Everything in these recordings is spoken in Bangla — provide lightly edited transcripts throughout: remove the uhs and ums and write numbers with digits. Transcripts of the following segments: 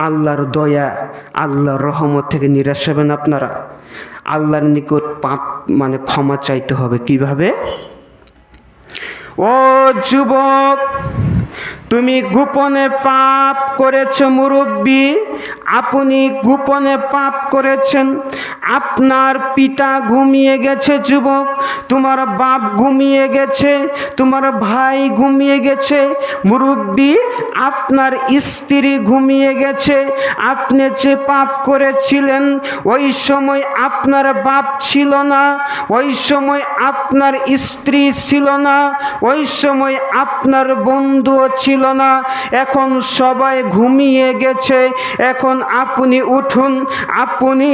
আল্লাহর দয়া, আল্লাহর রহমত থেকে নিরাশ হবেন আপনারা। আল্লাহর নিকট পাপ ক্ষমা চাইতে হবে। কিভাবে? ও যুবক, তুমি গোপনে পাপ করেছ মুরব্বী, আপনি গোপনে পাপ করেছেন। আপনার পিতা ঘুমিয়ে গেছে যুবক, তোমার বাপ ঘুমিয়ে গেছে, তোমার ভাই ঘুমিয়ে গেছে। মুরব্বী, আপনার স্ত্রী ঘুমিয়ে গেছে। আপনি যে পাপ করেছিলেন ওই সময় আপনার বাপ ছিল না, ওই সময় আপনার স্ত্রী ছিল না, ওই সময় আপনার বন্ধুও ছিল না। এখন সবাই ঘুমিয়ে গেছে। এখন আপনি উঠুন, আপনি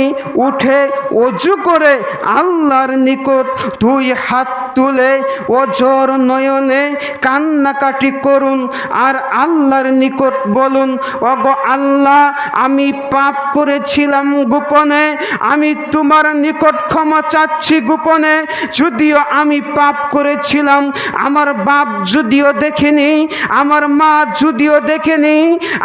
উঠে ওযু করে আল্লাহর নিকট দুই হাত তুলে ওজর নয়নে কান্নাকাটি করুন আর আল্লাহর নিকট বলুন, ওগো আল্লাহ, আমি পাপ করেছিলাম গোপনে, আমি তোমার নিকট ক্ষমা চাচ্ছি গোপনে। যদিও আমি পাপ করেছিলাম, আমার বাপ যদিও দেখেনি, আমার মা যদিও দেখেনি,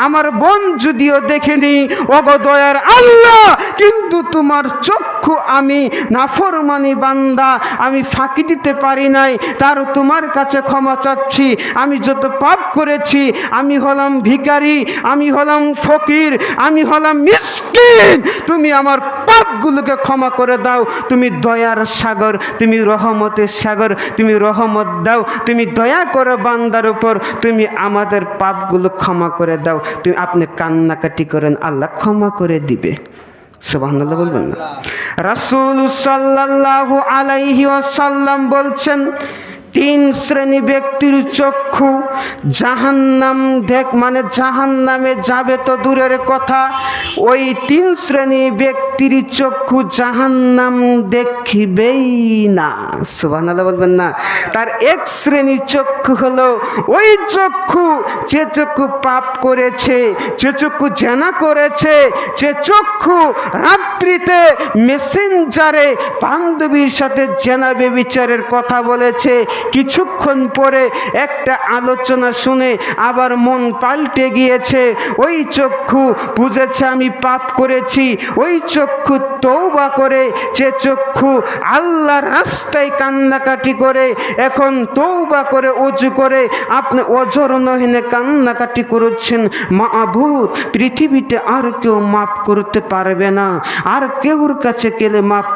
আমার বোন যদিও দেখেনি, ওগো দয়ার আল্লাহ, কিন্তু তোমার চক্ষু আমি নাফরমানি বান্দা, আমি ফাঁকি দিতে পারি নাই, তার তোমার কাছে ক্ষমা চাচ্ছি। আমি যত পাপ করেছি, আমি হলাম ভিখারি, আমি হলাম ফকির, আমি হলাম মিসকিন, তুমি আমার পাপগুলোকে ক্ষমা করে দাও। তুমি দয়ার সাগর, তুমি রহমতের সাগর, তুমি রহমত দাও, তুমি দয়া করো বান্দার উপর, তুমি আমাদের পাপগুলো ক্ষমা করে দাও। তুমি আপনি কান্নাকাটি করেন, আল্লাহ ক্ষমা করে দিবে। সুবহানাল্লাহ বলবেন না? রাসূল সাল্লাল্লাহু আলাইহি ওয়াসাল্লাম বলছেন, তিন শ্রেণী ব্যক্তির চক্ষু জাহান্নাম জাহান্নামে যাবে তো দূরের কথা, ওই তিন শ্রেণী ব্যক্তির চক্ষু জাহান্নাম দেখিবেই না। সুবহানাল্লাহ বলবেন না? তার এক শ্রেণীর চক্ষু হলো ওই চক্ষু যে চক্ষু পাপ করেছে, যে চক্ষু জেনা করেছে, যে চক্ষু রাত্রিতে মেসেঞ্জারে বান্ধবীর সাথে জেনা ব্যভিচারের কথা বলেছে, কিছুক্ষণ পরে একটা আলোচনা শুনে আবার মন পাল্টে গিয়েছে, ওই চক্ষু বুঝেছে আমি পাপ করেছি, ওই চক্ষু তওবা করে, যে চক্ষু আল্লাহর রাস্তায় কান্নাকাটি করে, এখন তওবা করে ওযু করে আপনি ওজর নয়নে কান্নাকাটি করছেন, মাবুদ পৃথিবীতে আর কেউ মাফ করতে পারবে না, আর কেউর কাছে গেলে মাফ